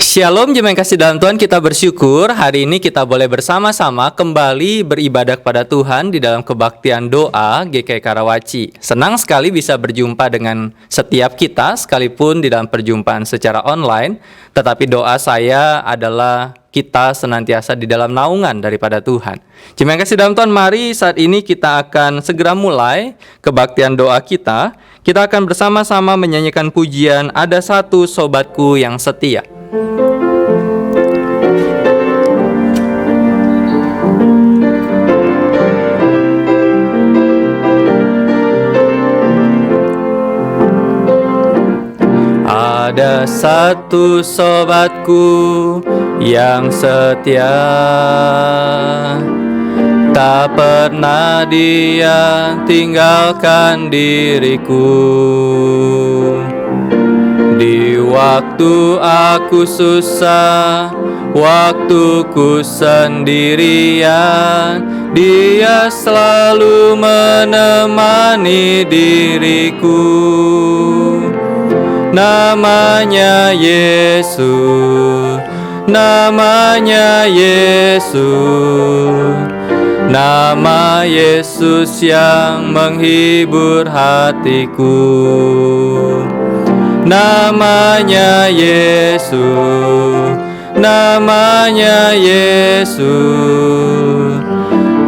Shalom jemaat yang kasih dalam Tuhan, kita bersyukur hari ini kita boleh bersama-sama kembali beribadah kepada Tuhan di dalam kebaktian doa GKI Karawaci. Senang sekali bisa berjumpa dengan setiap kita sekalipun di dalam perjumpaan secara online. Tetapi doa saya adalah kita senantiasa di dalam naungan daripada Tuhan. Jemaat yang kasih dalam Tuhan, mari saat ini kita akan segera mulai kebaktian doa kita. Kita akan bersama-sama menyanyikan pujian Ada Satu Sobatku Yang Setia. Ada satu sobatku yang setia, tak pernah dia tinggalkan diriku. Di waktu aku susah, waktuku sendirian, dia selalu menemani diriku. Namanya Yesus, namanya Yesus, nama Yesus yang menghibur hatiku. Namanya Yesus, namanya Yesus,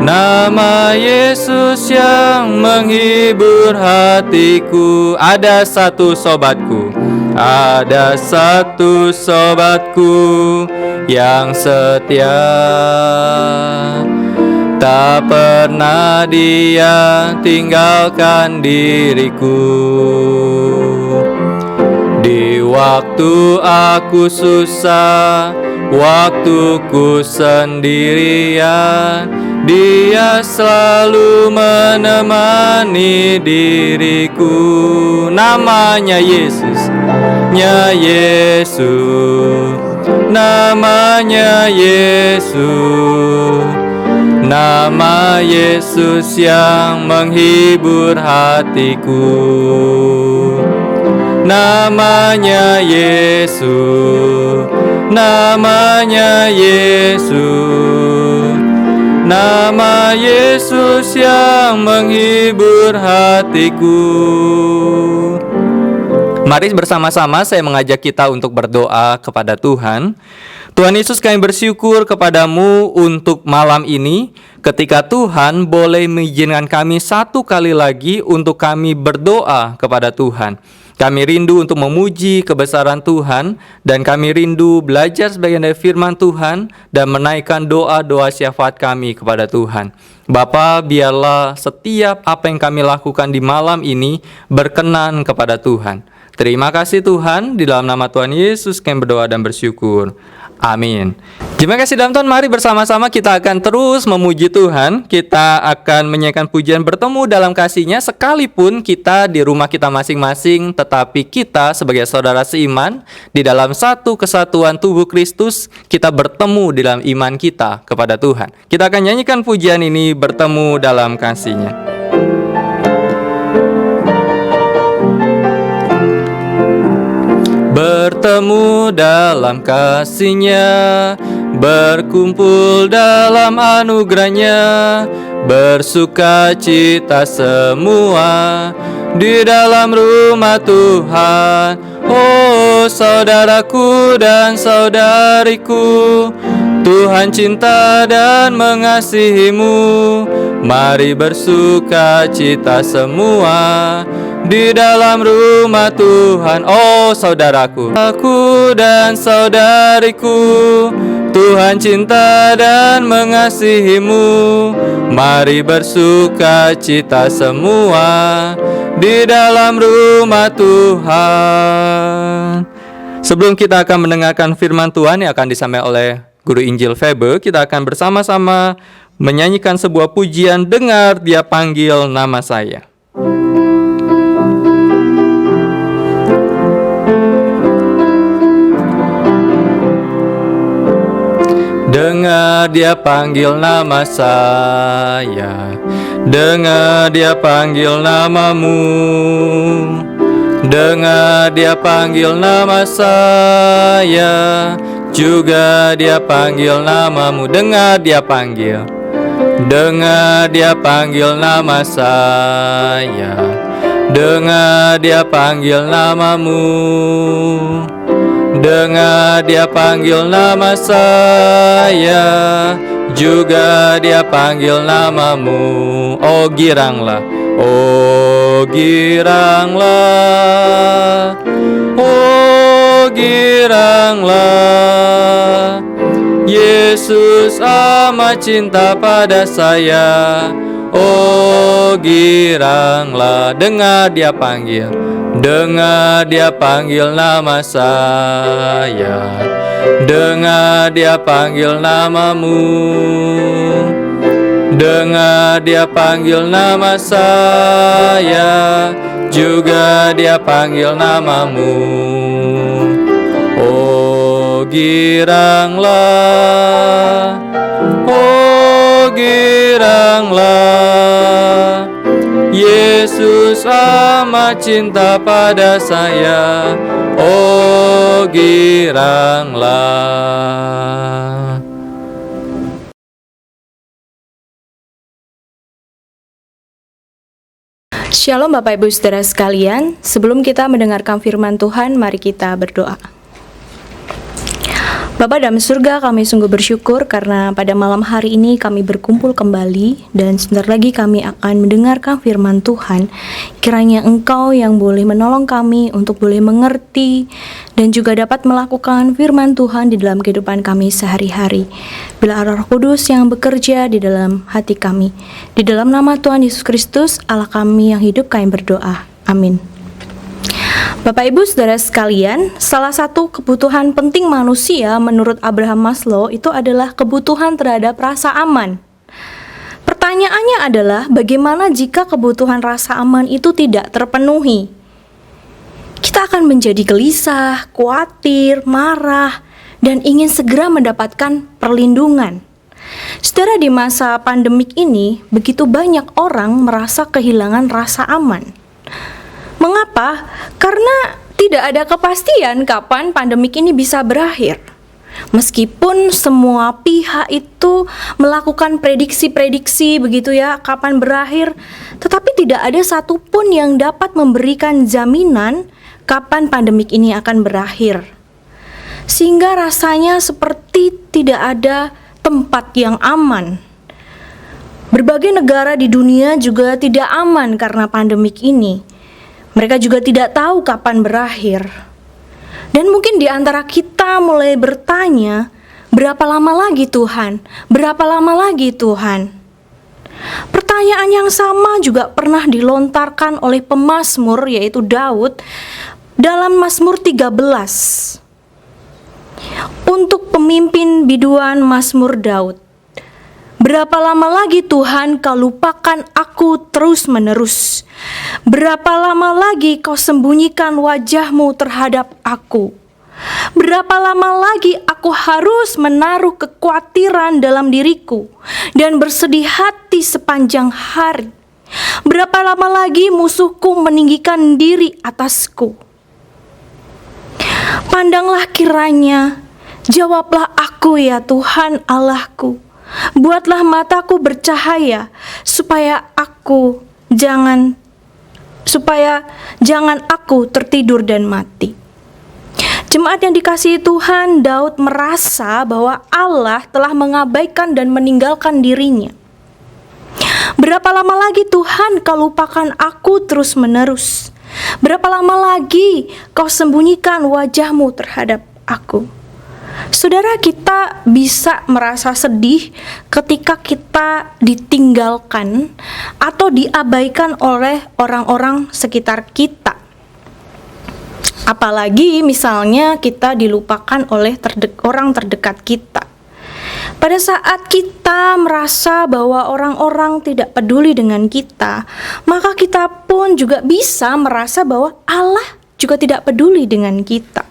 nama Yesus yang menghibur hatiku. Ada satu sobatku, ada satu sobatku yang setia, tak pernah dia tinggalkan diriku. Di waktu aku susah, waktuku sendirian, dia selalu menemani diriku. Namanya Yesus, namanya Yesus, namanya Yesus, nama Yesus yang menghibur hatiku. Namanya Yesus, namanya Yesus, nama Yesus yang menghibur hatiku. Mari bersama-sama saya mengajak kita untuk berdoa kepada Tuhan. Tuhan Yesus, kami bersyukur kepadamu untuk malam ini, ketika Tuhan boleh mengizinkan kami satu kali lagi untuk kami berdoa kepada Tuhan. Kami rindu untuk memuji kebesaran Tuhan, dan kami rindu belajar sebagian dari firman Tuhan dan menaikkan doa-doa syafaat kami kepada Tuhan. Bapa, biarlah setiap apa yang kami lakukan di malam ini berkenan kepada Tuhan. Terima kasih Tuhan, di dalam nama Tuhan Yesus kami berdoa dan bersyukur. Amin. Terima kasih dalam Tuhan, mari bersama-sama kita akan terus memuji Tuhan. Kita akan menyanyikan pujian bertemu dalam kasih-Nya, sekalipun kita di rumah kita masing-masing, tetapi kita sebagai saudara seiman di dalam satu kesatuan tubuh Kristus, kita bertemu di dalam iman kita kepada Tuhan. Kita akan nyanyikan pujian ini, bertemu dalam kasih-Nya. Bertemu dalam kasih-Nya, berkumpul dalam anugerah-Nya, bersuka cita semua di dalam rumah Tuhan. Oh saudaraku dan saudariku, Tuhan cinta dan mengasihimu. Mari bersuka cita semua di dalam rumah Tuhan. Oh saudaraku, aku dan saudariku, Tuhan cinta dan mengasihimu. Mari bersuka cita semua di dalam rumah Tuhan. Sebelum kita akan mendengarkan firman Tuhan yang akan disampaikan oleh Guru Injil Febe, kita akan bersama-sama menyanyikan sebuah pujian, Dengar Dia Panggil Nama Saya. Dengar Dia panggil nama saya, dengar Dia panggil namamu, dengar Dia panggil nama saya, juga dia panggil namamu. Dengar dia panggil, dengar dia panggil nama saya, dengar dia panggil namamu, dengar dia panggil nama saya, juga dia panggil namamu. Oh giranglah, oh giranglah, oh giranglah, Yesus amat cinta pada saya. Oh giranglah, dengar dia panggil, dengar dia panggil nama saya, dengar dia panggil namamu, dengar dia panggil nama saya, juga dia panggil namamu. Oh giranglah, oh giranglah, Yesus amat cinta pada saya. Oh giranglah. Shalom Bapak Ibu Saudara sekalian, sebelum kita mendengarkan firman Tuhan, mari kita berdoa. Bapa dalam surga, kami sungguh bersyukur karena pada malam hari ini kami berkumpul kembali dan sebentar lagi kami akan mendengarkan firman Tuhan. Kiranya Engkau yang boleh menolong kami untuk boleh mengerti dan juga dapat melakukan firman Tuhan di dalam kehidupan kami sehari-hari. Bila Roh Kudus yang bekerja di dalam hati kami. Di dalam nama Tuhan Yesus Kristus, Allah kami yang hidup, kami berdoa. Amin. Bapak Ibu Saudara sekalian, salah satu kebutuhan penting manusia menurut Abraham Maslow itu adalah kebutuhan terhadap rasa aman. Pertanyaannya adalah bagaimana jika kebutuhan rasa aman itu tidak terpenuhi? Kita akan menjadi gelisah, khawatir, marah, dan ingin segera mendapatkan perlindungan. Saudara, di masa pandemik ini, begitu banyak orang merasa kehilangan rasa aman. Mengapa? Karena tidak ada kepastian kapan pandemik ini bisa berakhir. Meskipun semua pihak itu melakukan prediksi-prediksi begitu ya, kapan berakhir, tetapi tidak ada satupun yang dapat memberikan jaminan kapan pandemik ini akan berakhir. Sehingga rasanya seperti tidak ada tempat yang aman. Berbagai negara di dunia juga tidak aman karena pandemik ini. Mereka juga tidak tahu kapan berakhir. Dan mungkin di antara kita mulai bertanya, berapa lama lagi Tuhan? Berapa lama lagi Tuhan? Pertanyaan yang sama juga pernah dilontarkan oleh pemazmur yaitu Daud dalam Mazmur 13. Untuk pemimpin biduan Mazmur Daud. Berapa lama lagi Tuhan kau lupakan aku terus-menerus? Berapa lama lagi kau sembunyikan wajahmu terhadap aku? Berapa lama lagi aku harus menaruh kekhawatiran dalam diriku dan bersedih hati sepanjang hari? Berapa lama lagi musuhku meninggikan diri atasku? Pandanglah kiranya, jawablah aku ya Tuhan Allahku. Buatlah mataku bercahaya supaya jangan aku tertidur dan mati. Jemaat yang dikasihi Tuhan, Daud merasa bahwa Allah telah mengabaikan dan meninggalkan dirinya. Berapa lama lagi Tuhan kau lupakan aku terus-menerus? Berapa lama lagi kau sembunyikan wajahmu terhadap aku? Saudara, kita bisa merasa sedih ketika kita ditinggalkan atau diabaikan oleh orang-orang sekitar kita. Apalagi misalnya kita dilupakan oleh orang terdekat kita. Pada saat kita merasa bahwa orang-orang tidak peduli dengan kita, maka kita pun juga bisa merasa bahwa Allah juga tidak peduli dengan kita.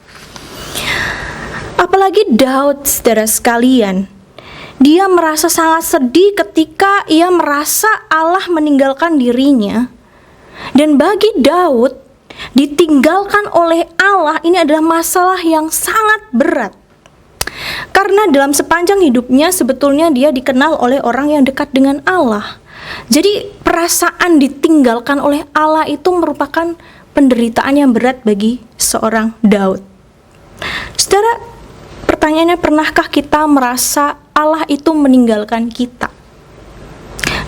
Apalagi Daud, saudara sekalian, dia merasa sangat sedih ketika ia merasa Allah meninggalkan dirinya. Dan bagi Daud, ditinggalkan oleh Allah ini adalah masalah yang sangat berat. Karena dalam sepanjang hidupnya sebetulnya dia dikenal oleh orang yang dekat dengan Allah. Jadi perasaan ditinggalkan oleh Allah itu merupakan penderitaan yang berat bagi seorang Daud. Saudara, pertanyaannya, pernahkah kita merasa Allah itu meninggalkan kita?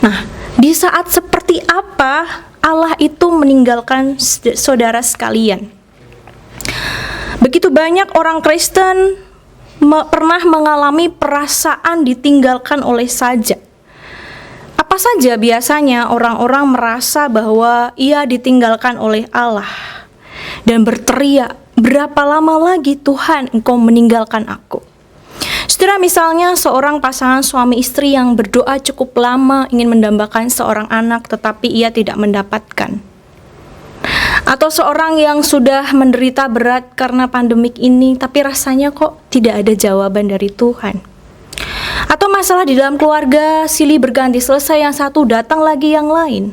Nah, di saat seperti apa Allah itu meninggalkan saudara sekalian? Begitu banyak orang Kristen pernah mengalami perasaan ditinggalkan oleh saja. Apa saja biasanya orang-orang merasa bahwa ia ditinggalkan oleh Allah dan berteriak, "Berapa lama lagi Tuhan Engkau meninggalkan aku?" Saudara, misalnya seorang pasangan suami istri yang berdoa cukup lama ingin mendambakan seorang anak tetapi ia tidak mendapatkan. Atau seorang yang sudah menderita berat karena pandemik ini tapi rasanya kok tidak ada jawaban dari Tuhan. Atau masalah di dalam keluarga silih berganti, selesai yang satu datang lagi yang lain.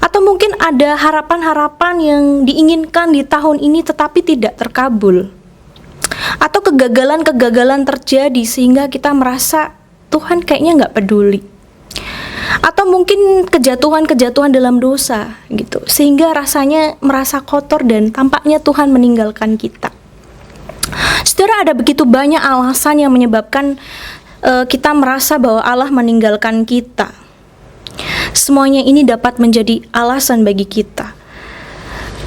Atau mungkin ada harapan-harapan yang diinginkan di tahun ini tetapi tidak terkabul. Atau kegagalan-kegagalan terjadi sehingga kita merasa Tuhan kayaknya nggak peduli. Atau mungkin kejatuhan-kejatuhan dalam dosa gitu, sehingga rasanya merasa kotor dan tampaknya Tuhan meninggalkan kita. Saudara, ada begitu banyak alasan yang menyebabkan kita merasa bahwa Allah meninggalkan kita. Semuanya ini dapat menjadi alasan bagi kita.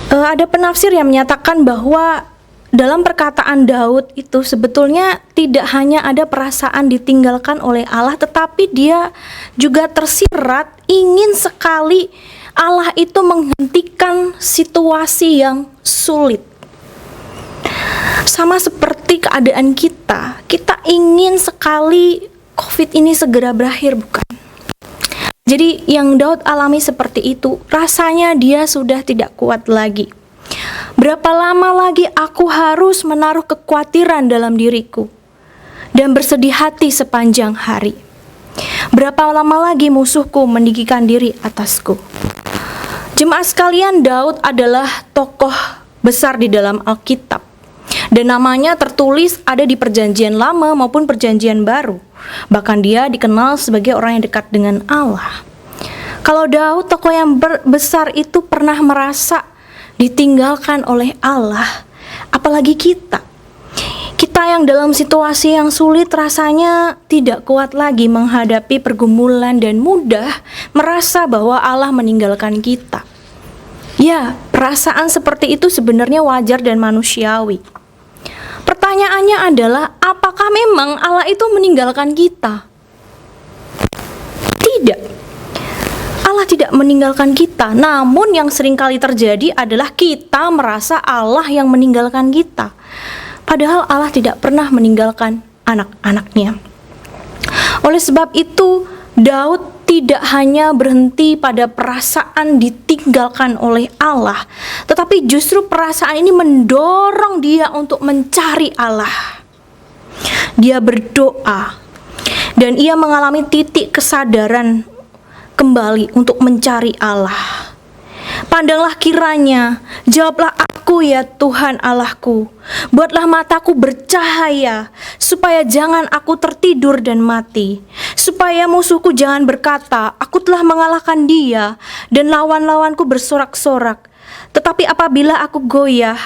Ada penafsir yang menyatakan bahwa dalam perkataan Daud itu sebetulnya tidak hanya ada perasaan ditinggalkan oleh Allah, tetapi dia juga tersirat ingin sekali Allah itu menghentikan situasi yang sulit. Sama seperti keadaan kita ingin sekali COVID ini segera berakhir, bukan? Jadi yang Daud alami seperti itu, rasanya dia sudah tidak kuat lagi. Berapa lama lagi aku harus menaruh kekhawatiran dalam diriku dan bersedih hati sepanjang hari? Berapa lama lagi musuhku meninggikan diri atasku? Jemaat sekalian, Daud adalah tokoh besar di dalam Alkitab dan namanya tertulis ada di Perjanjian Lama maupun Perjanjian Baru. Bahkan dia dikenal sebagai orang yang dekat dengan Allah. Kalau Daud, tokoh yang besar itu, pernah merasa ditinggalkan oleh Allah, apalagi kita yang dalam situasi yang sulit rasanya tidak kuat lagi menghadapi pergumulan dan mudah merasa bahwa Allah meninggalkan kita. Ya, perasaan seperti itu sebenarnya wajar dan manusiawi. Pertanyaannya adalah, apakah memang Allah itu meninggalkan kita? Tidak. Allah tidak meninggalkan kita, namun yang seringkali terjadi adalah kita merasa Allah yang meninggalkan kita. Padahal Allah tidak pernah meninggalkan anak-anaknya. Oleh sebab itu, Daud tidak hanya berhenti pada perasaan ditinggalkan oleh Allah, tetapi justru perasaan ini mendorong dia untuk mencari Allah. Dia berdoa, dan ia mengalami titik kesadaran kembali untuk mencari Allah. Pandanglah kiranya, jawablah aku ya Tuhan Allahku, buatlah mataku bercahaya, supaya jangan aku tertidur dan mati, supaya musuhku jangan berkata, aku telah mengalahkan dia, dan lawan-lawanku bersorak-sorak. Tetapi apabila aku goyah,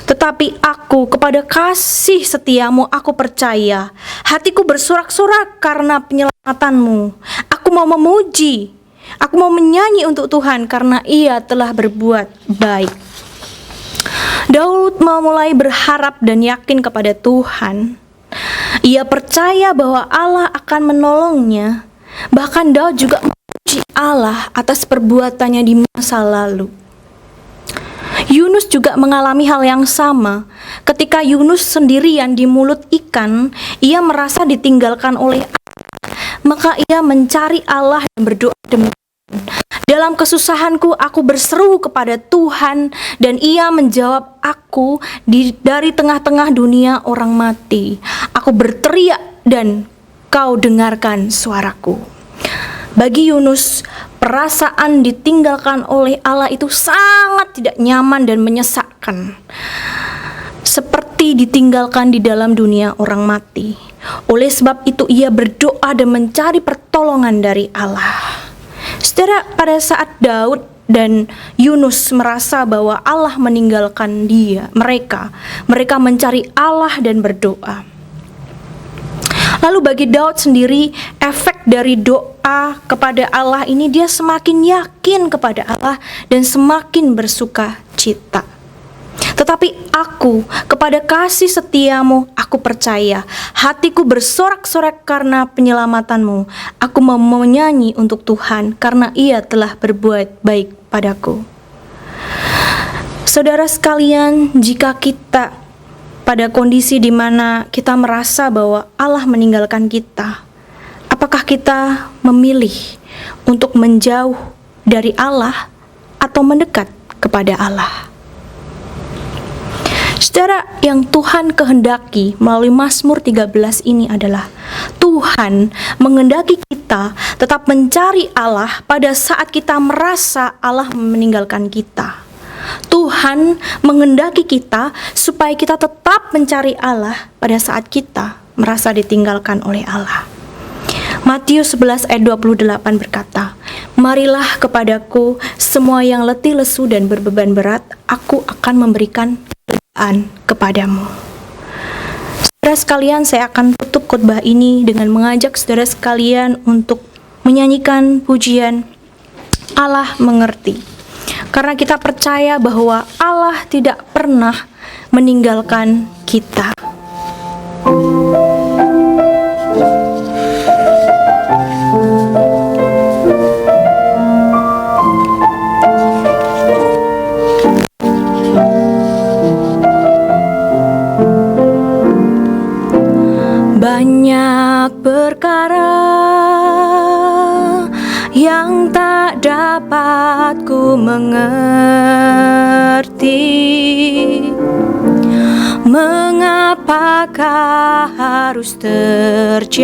tetapi aku kepada kasih setiamu aku percaya, hatiku bersorak-sorak karena penyelamatanmu. Aku mau memuji, aku mau menyanyi untuk Tuhan karena ia telah berbuat baik. Daud mulai berharap dan yakin kepada Tuhan. Ia percaya bahwa Allah akan menolongnya. Bahkan Daud juga memuji Allah atas perbuatannya di masa lalu. Yunus juga mengalami hal yang sama. Ketika Yunus sendirian di mulut ikan, ia merasa ditinggalkan oleh Allah. Maka ia mencari Allah dan berdoa demikian. Dalam kesusahanku aku berseru kepada Tuhan, dan ia menjawab aku dari tengah-tengah dunia orang mati. Aku berteriak dan kau dengarkan suaraku. Bagi Yunus, perasaan ditinggalkan oleh Allah itu sangat tidak nyaman dan menyesakkan. Seperti seperti ditinggalkan di dalam dunia orang mati. Oleh sebab itu ia berdoa dan mencari pertolongan dari Allah. Saudara, pada saat Daud dan Yunus merasa bahwa Allah meninggalkan mereka mencari Allah dan berdoa. Lalu bagi Daud sendiri, efek dari doa kepada Allah ini, dia semakin yakin kepada Allah dan semakin bersuka cita. Tetapi aku, kepada kasih setiamu, aku percaya. Hatiku bersorak-sorak karena penyelamatanmu. Aku mau menyanyi untuk Tuhan karena ia telah berbuat baik padaku. Saudara sekalian, jika kita pada kondisi di mana kita merasa bahwa Allah meninggalkan kita, apakah kita memilih untuk menjauh dari Allah atau mendekat kepada Allah? Saudara, yang Tuhan kehendaki melalui Mazmur 13 ini adalah Tuhan menghendaki kita tetap mencari Allah pada saat kita merasa Allah meninggalkan kita. Tuhan menghendaki kita supaya kita tetap mencari Allah pada saat kita merasa ditinggalkan oleh Allah. Matius 11 ayat 28 berkata, "Marilah kepadaku semua yang letih lesu dan berbeban berat, aku akan memberikan kelegaan kepadamu." Saudara sekalian, saya akan tutup khotbah ini dengan mengajak saudara sekalian untuk menyanyikan pujian Allah Mengerti. Karena kita percaya bahwa Allah tidak pernah meninggalkan kita. Banyak perkara yang tak dapat ku mengerti, mengapakah harus terjadi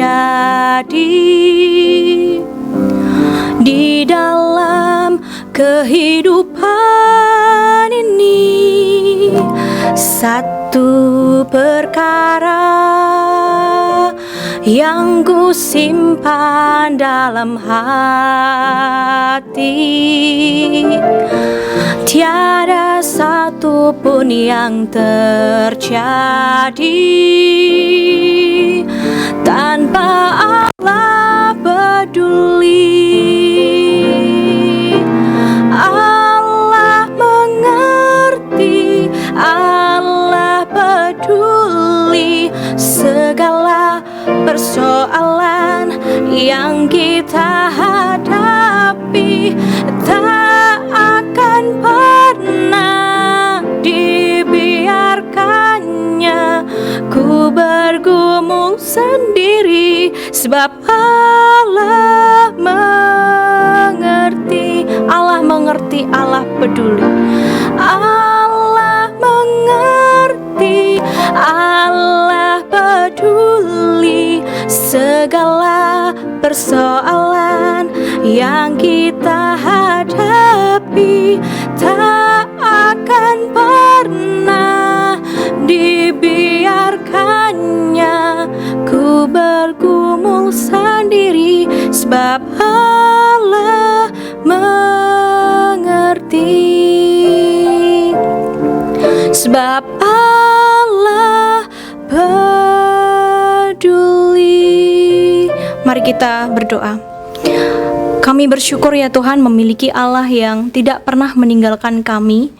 di dalam kehidupan ini. Satu perkara yang ku simpan dalam hati, tiada satu pun yang terjadi tanpa Allah peduli. Allah mengerti, Allah peduli segala persoalan yang kita hadapi. Tak akan pernah dibiarkannya ku bergumul sendiri, sebab Allah mengerti. Allah mengerti, Allah peduli. Allah mengerti, Allah peduli segala persoalan yang kita hadapi. Tak akan pernah dibiarkannya ku bergumul sendiri, sebab Allah mengerti. Sebab Allah peduli. Mari kita berdoa. Kami bersyukur ya Tuhan memiliki Allah yang tidak pernah meninggalkan kami.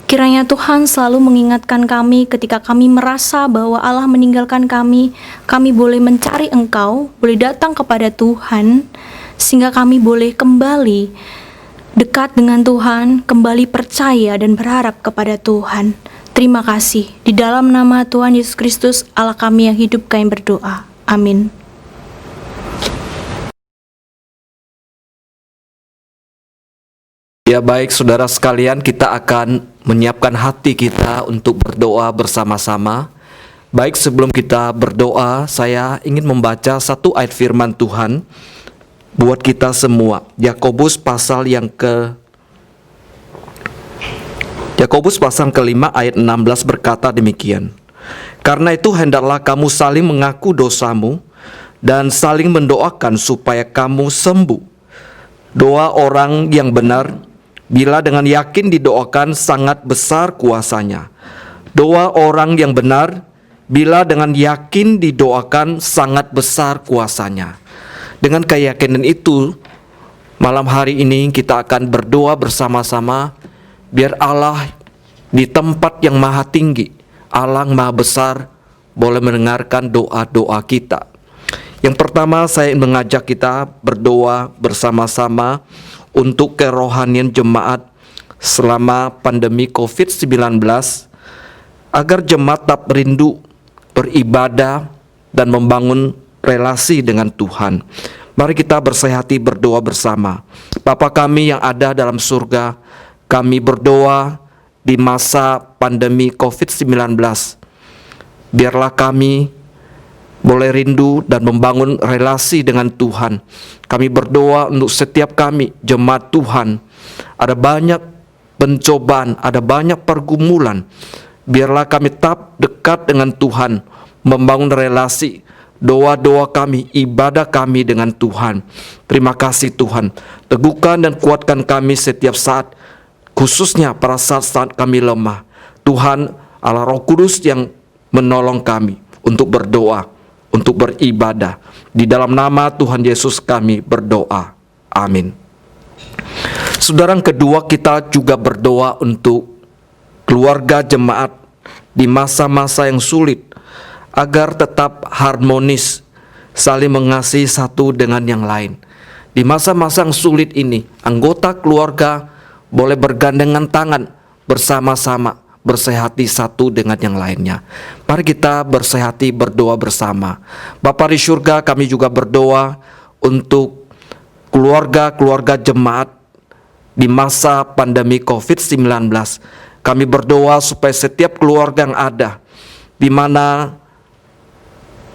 Kiranya Tuhan selalu mengingatkan kami ketika kami merasa bahwa Allah meninggalkan kami boleh mencari Engkau, boleh datang kepada Tuhan, sehingga kami boleh kembali dekat dengan Tuhan, kembali percaya dan berharap kepada Tuhan. Terima kasih. Di dalam nama Tuhan Yesus Kristus, Allah kami yang hidup, kami berdoa. Amin. Ya baik saudara sekalian, kita akan menyiapkan hati kita untuk berdoa bersama-sama. Baik, sebelum kita berdoa, saya ingin membaca satu ayat firman Tuhan buat kita semua. Yakobus pasal Yakobus pasal ke-5 ayat 16 berkata demikian. Karena itu hendaklah kamu saling mengaku dosamu dan saling mendoakan supaya kamu sembuh. Doa orang yang benar, bila dengan yakin didoakan, sangat besar kuasanya. Doa orang yang benar, bila dengan yakin didoakan, sangat besar kuasanya. Dengan keyakinan itu, malam hari ini kita akan berdoa bersama-sama, biar Allah di tempat yang maha tinggi, Allah yang maha besar, boleh mendengarkan doa-doa kita. Yang pertama, saya ingin mengajak kita berdoa bersama-sama untuk kerohanian jemaat selama pandemi COVID-19, agar jemaat tetap rindu beribadah dan membangun relasi dengan Tuhan. Mari kita bersehati berdoa bersama. Bapa kami yang ada dalam surga, kami berdoa di masa pandemi COVID-19, biarlah kami boleh rindu dan membangun relasi dengan Tuhan. Kami berdoa untuk setiap kami, jemaat Tuhan. Ada banyak pencobaan, ada banyak pergumulan. Biarlah kami tetap dekat dengan Tuhan, membangun relasi, doa-doa kami, ibadah kami dengan Tuhan. Terima kasih Tuhan. Teguhkan dan kuatkan kami setiap saat, khususnya pada saat-saat kami lemah. Tuhan Allah Roh Kudus yang menolong kami untuk berdoa, untuk beribadah. Di dalam nama Tuhan Yesus kami berdoa. Amin. Saudara, yang kedua, kita juga berdoa untuk keluarga jemaat di masa-masa yang sulit, agar tetap harmonis, saling mengasihi satu dengan yang lain. Di masa-masa yang sulit ini, anggota keluarga boleh bergandengan tangan bersama-sama, bersehati satu dengan yang lainnya. Mari kita bersehati berdoa bersama. Bapa di surga, kami juga berdoa untuk keluarga-keluarga jemaat di masa pandemi COVID-19. Kami berdoa supaya setiap keluarga yang ada, di mana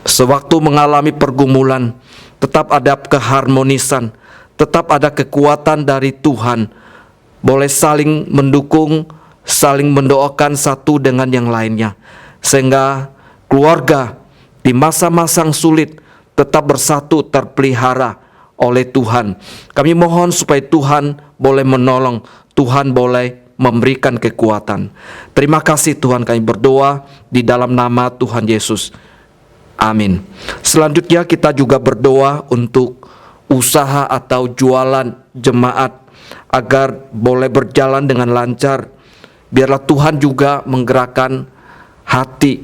sewaktu mengalami pergumulan, tetap ada keharmonisan, tetap ada kekuatan dari Tuhan, boleh saling mendukung, saling mendoakan satu dengan yang lainnya, sehingga keluarga di masa-masa yang sulit tetap bersatu, terpelihara oleh Tuhan. Kami mohon supaya Tuhan boleh menolong, Tuhan boleh memberikan kekuatan. Terima kasih Tuhan, kami berdoa di dalam nama Tuhan Yesus. Amin. Selanjutnya kita juga berdoa untuk usaha atau jualan jemaat, agar boleh berjalan dengan lancar. Biarlah Tuhan juga menggerakkan hati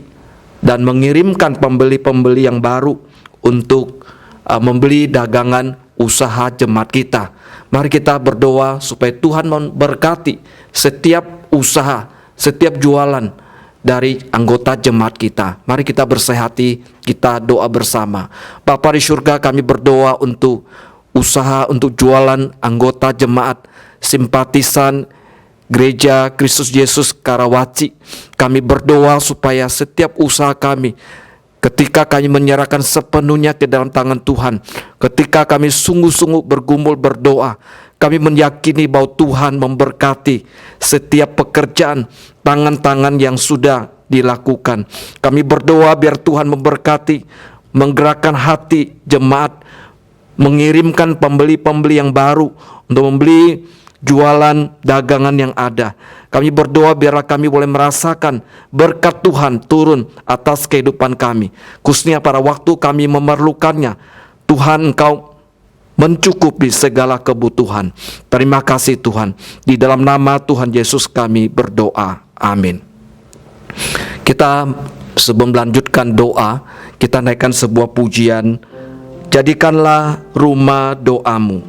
dan mengirimkan pembeli-pembeli yang baru untuk membeli dagangan usaha jemaat kita. Mari kita berdoa supaya Tuhan memberkati setiap usaha, setiap jualan dari anggota jemaat kita. Mari kita bersehati, kita doa bersama. Bapa di surga, kami berdoa untuk usaha, untuk jualan anggota jemaat, simpatisan Gereja Kristus Yesus Karawaci. Kami berdoa supaya setiap usaha kami, ketika kami menyerahkan sepenuhnya ke dalam tangan Tuhan, ketika kami sungguh-sungguh bergumul berdoa, kami meyakini bahwa Tuhan memberkati setiap pekerjaan tangan-tangan yang sudah dilakukan. Kami berdoa biar Tuhan memberkati, menggerakkan hati jemaat, mengirimkan pembeli-pembeli yang baru untuk membeli jualan dagangan yang ada. Kami berdoa biarlah kami boleh merasakan berkat Tuhan turun atas kehidupan kami, khususnya pada waktu kami memerlukannya. Tuhan, Engkau mencukupi segala kebutuhan. Terima kasih Tuhan. Di dalam nama Tuhan Yesus kami berdoa. Amin. Kita sebelum melanjutkan doa, kita naikkan sebuah pujian. Jadikanlah rumah doamu.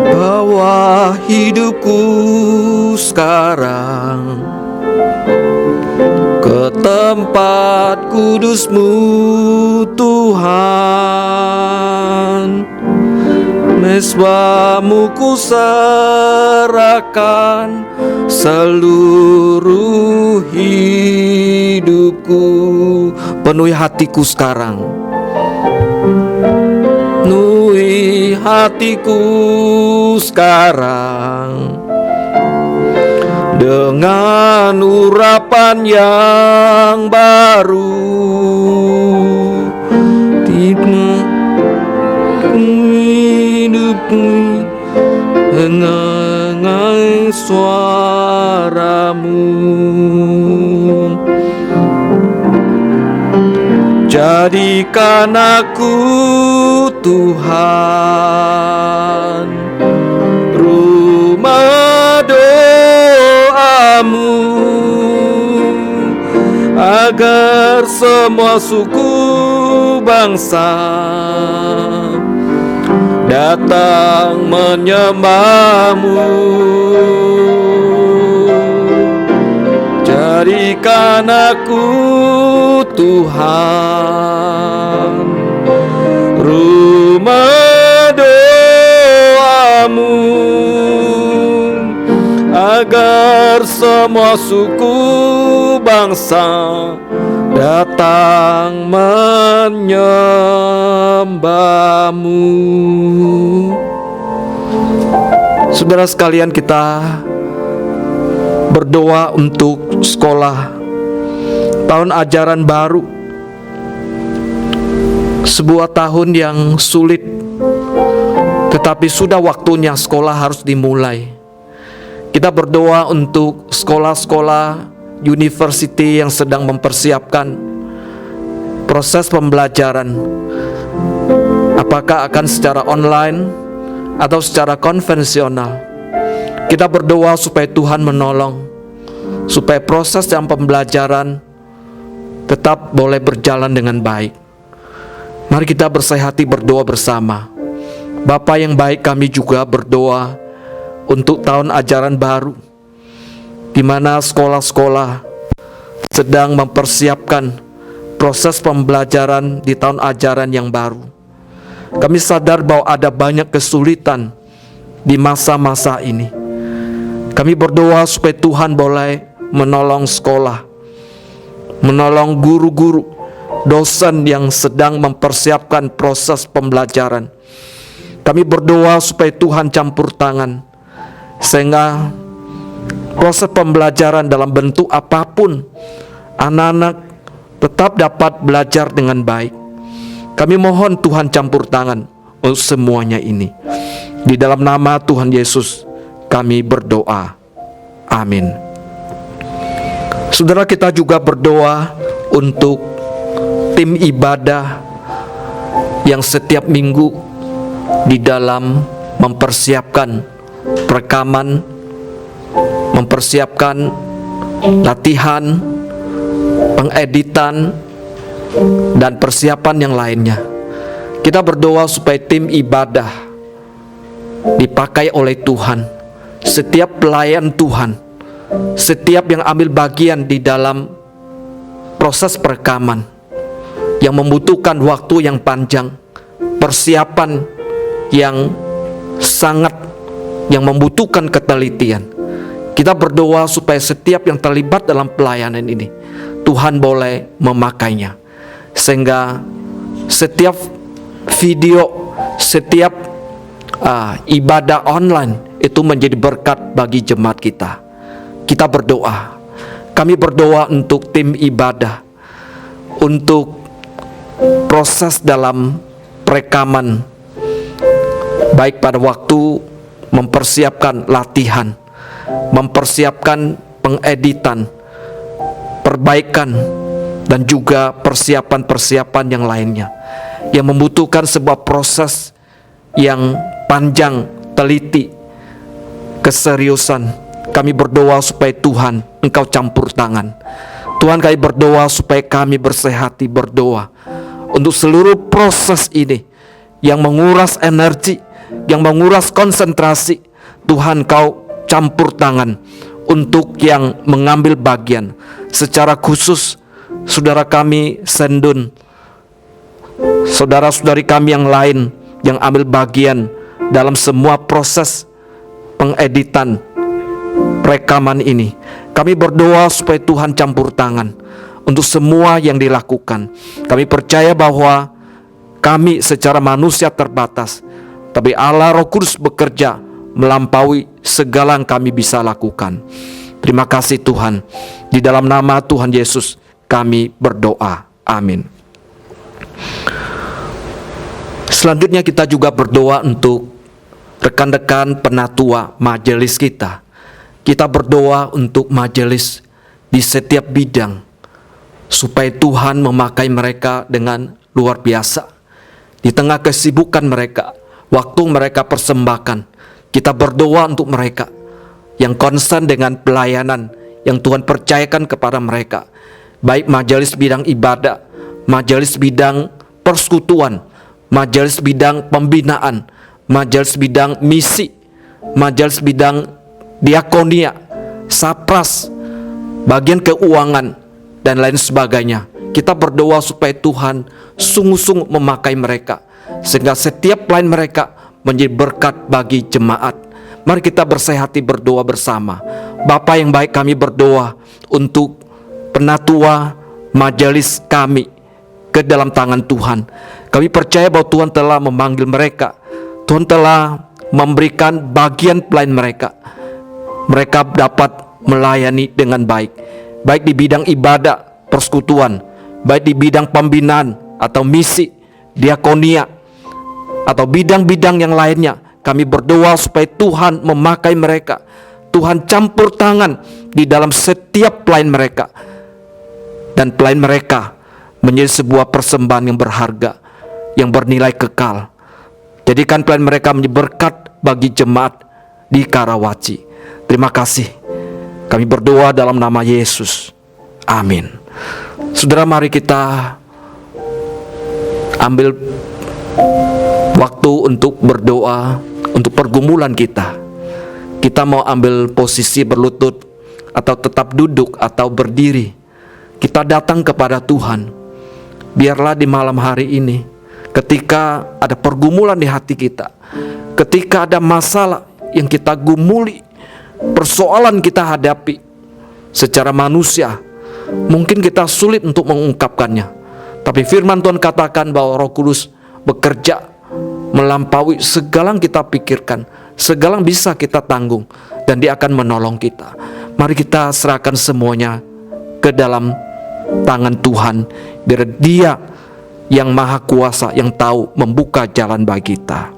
Bawa hidupku sekarang ke tempat kudus-Mu Tuhan. Mesbah-Mu ku serahkan seluruh hidupku. Penuhi hatiku sekarang. Penuhi hatiku sekarang dengan urapan yang baru. Hidupku mengenai suaramu. Jadikan aku Tuhan rumah doamu, agar semua suku bangsa datang menyembahmu. Jadikan aku Tuhan rumah doamu, agar semua suku bangsa datang menyembahmu. Saudara sekalian, kita berdoa untuk sekolah tahun ajaran baru, sebuah tahun yang sulit, tetapi sudah waktunya sekolah harus dimulai. Kita berdoa untuk sekolah-sekolah university yang sedang mempersiapkan proses pembelajaran, apakah akan secara online atau secara konvensional. Kita berdoa supaya Tuhan menolong, supaya proses dan pembelajaran tetap boleh berjalan dengan baik. Mari kita bersih hati berdoa bersama. Bapa yang baik, kami juga berdoa untuk tahun ajaran baru, di mana sekolah-sekolah sedang mempersiapkan proses pembelajaran di tahun ajaran yang baru. Kami sadar bahwa ada banyak kesulitan di masa-masa ini. Kami berdoa supaya Tuhan boleh menolong sekolah, menolong guru-guru, dosen yang sedang mempersiapkan proses pembelajaran. Kami berdoa supaya Tuhan campur tangan, sehingga proses pembelajaran dalam bentuk apapun, anak-anak tetap dapat belajar dengan baik. Kami mohon Tuhan campur tangan untuk semuanya ini. Di dalam nama Tuhan Yesus kami berdoa. Amin. Saudara, kita juga berdoa untuk tim ibadah yang setiap minggu di dalam mempersiapkan perekaman, mempersiapkan latihan, pengeditan, dan persiapan yang lainnya. Kita berdoa supaya tim ibadah dipakai oleh Tuhan. Setiap pelayan Tuhan, setiap yang ambil bagian di dalam proses perekaman yang membutuhkan waktu yang panjang, persiapan yang sangat, yang membutuhkan ketelitian. Kita berdoa supaya setiap yang terlibat dalam pelayanan ini, Tuhan boleh memakainya, sehingga setiap video, setiap ibadah online itu menjadi berkat bagi jemaat kita. Kita berdoa, kami berdoa untuk tim ibadah, untuk proses dalam perekaman, baik pada waktu mempersiapkan latihan, mempersiapkan pengeditan, perbaikan, dan juga persiapan-persiapan yang lainnya, yang membutuhkan sebuah proses yang panjang, teliti, keseriusan. Kami berdoa supaya Tuhan Engkau campur tangan. Tuhan, kami berdoa supaya kami bersih hati berdoa untuk seluruh proses ini yang menguras energi, yang menguras konsentrasi. Tuhan, Kau campur tangan untuk yang mengambil bagian. Secara khusus saudara kami Sendun, saudara-saudari kami yang lain yang ambil bagian dalam semua proses pengeditan, rekaman ini. Kami berdoa supaya Tuhan campur tangan untuk semua yang dilakukan. Kami percaya bahwa kami secara manusia terbatas, tapi Allah Roh Kudus bekerja melampaui segala yang kami bisa lakukan. Terima kasih Tuhan. Di dalam nama Tuhan Yesus kami berdoa. Amin. Selanjutnya kita juga berdoa untuk rekan-rekan penatua majelis kita. Kita berdoa untuk majelis di setiap bidang, supaya Tuhan memakai mereka dengan luar biasa. Di tengah kesibukan mereka, waktu mereka persembahkan, kita berdoa untuk mereka yang konsen dengan pelayanan yang Tuhan percayakan kepada mereka. Baik majelis bidang ibadah, majelis bidang persekutuan, majelis bidang pembinaan, majelis bidang misi, majelis bidang diakonia, sapras, bagian keuangan, dan lain sebagainya. Kita berdoa supaya Tuhan sungguh-sungguh memakai mereka, sehingga setiap pelayan mereka menjadi berkat bagi jemaat. Mari kita bersehati berdoa bersama. Bapa yang baik, kami berdoa untuk penatua majelis kami ke dalam tangan Tuhan. Kami percaya bahwa Tuhan telah memanggil mereka. Tuhan telah memberikan bagian pelayan mereka. Mereka dapat melayani dengan baik. Baik di bidang ibadah, persekutuan, baik di bidang pembinaan atau misi, diakonia, atau bidang-bidang yang lainnya. Kami berdoa supaya Tuhan memakai mereka. Tuhan campur tangan di dalam setiap pelayan mereka. Dan pelayan mereka menjadi sebuah persembahan yang berharga, yang bernilai kekal. Jadikan pelayan mereka menjadi berkat bagi jemaat di Karawaci. Terima kasih. Kami berdoa dalam nama Yesus. Amin. Saudara, mari kita ambil waktu untuk berdoa untuk pergumulan kita. Kita mau ambil posisi berlutut atau tetap duduk atau berdiri. Kita datang kepada Tuhan. Biarlah di malam hari ini, ketika ada pergumulan di hati kita, ketika ada masalah yang kita gumuli, persoalan kita hadapi secara manusia, mungkin kita sulit untuk mengungkapkannya. Tapi firman Tuhan katakan bahwa Roh Kudus bekerja melampaui segala yang kita pikirkan, segala yang bisa kita tanggung, dan Dia akan menolong kita. Mari kita serahkan semuanya ke dalam tangan Tuhan, biar Dia yang maha kuasa, yang tahu membuka jalan bagi kita.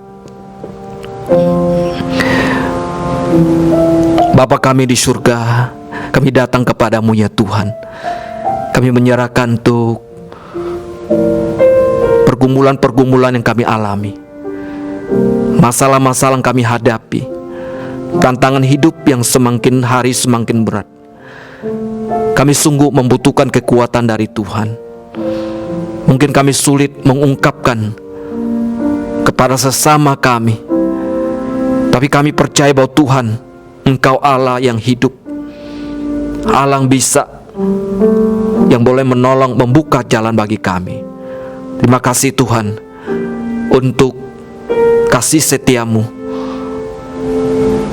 Bapa kami di surga, kami datang kepadamu ya Tuhan. Kami menyerahkan untuk pergumulan-pergumulan yang kami alami, masalah-masalah yang kami hadapi, tantangan hidup yang semakin hari semakin berat. Kami sungguh membutuhkan kekuatan dari Tuhan. Mungkin kami sulit mengungkapkan kepada sesama kami, tapi kami percaya bahwa Tuhan, Engkau Allah yang hidup, Allah yang bisa, yang boleh menolong, membuka jalan bagi kami. Terima kasih Tuhan untuk kasih setiamu,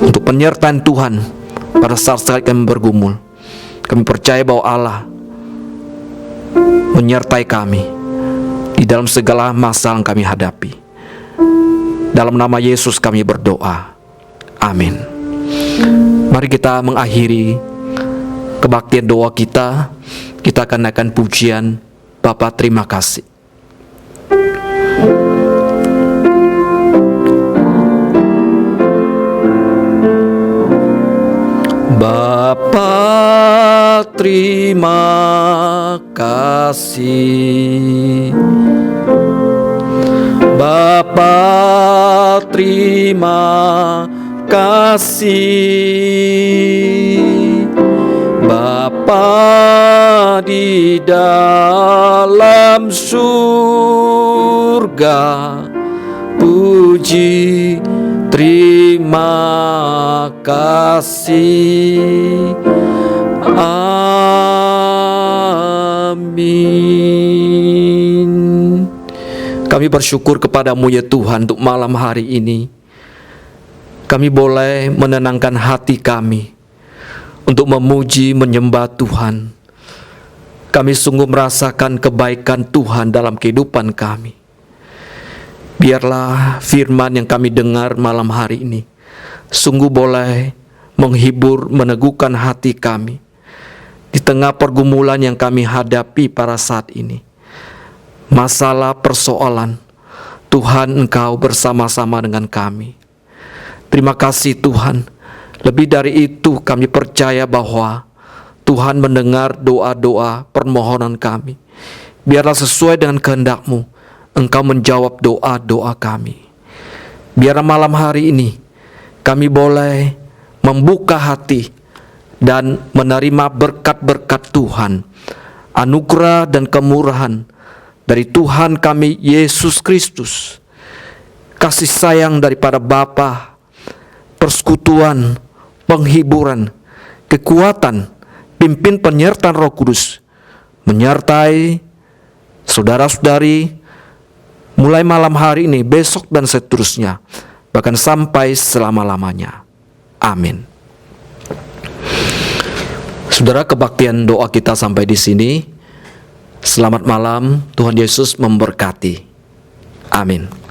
untuk penyertaan Tuhan pada saat kami bergumul. Kami percaya bahwa Allah menyertai kami di dalam segala masalah yang kami hadapi. Dalam nama Yesus kami berdoa. Amin. Mari kita mengakhiri kebaktian doa kita. Kita akan naikkan pujian Bapa terima kasih. Bapa terima kasih, Bapa terima kasih, Bapa di dalam surga, puji terima kasih. Amin. Kami bersyukur kepadamu ya Tuhan untuk malam hari ini. Kami boleh menenangkan hati kami untuk memuji menyembah Tuhan. Kami sungguh merasakan kebaikan Tuhan dalam kehidupan kami. Biarlah firman yang kami dengar malam hari ini sungguh boleh menghibur, meneguhkan hati kami di tengah pergumulan yang kami hadapi pada saat ini. Masalah, persoalan, Tuhan, Engkau bersama-sama dengan kami. Terima kasih Tuhan. Lebih dari itu, kami percaya bahwa Tuhan mendengar doa-doa permohonan kami. Biarlah sesuai dengan kehendak-Mu, Engkau menjawab doa-doa kami. Biarlah malam hari ini kami boleh membuka hati dan menerima berkat-berkat Tuhan, anugerah dan kemurahan dari Tuhan kami Yesus Kristus, kasih sayang daripada Bapa, persekutuan, penghiburan, kekuatan, pimpin penyertaan Roh Kudus menyertai saudara-saudari mulai malam hari ini, besok dan seterusnya, bahkan sampai selama-lamanya. Amin. Saudara, kebaktian doa kita sampai di sini. Selamat malam, Tuhan Yesus memberkati. Amin.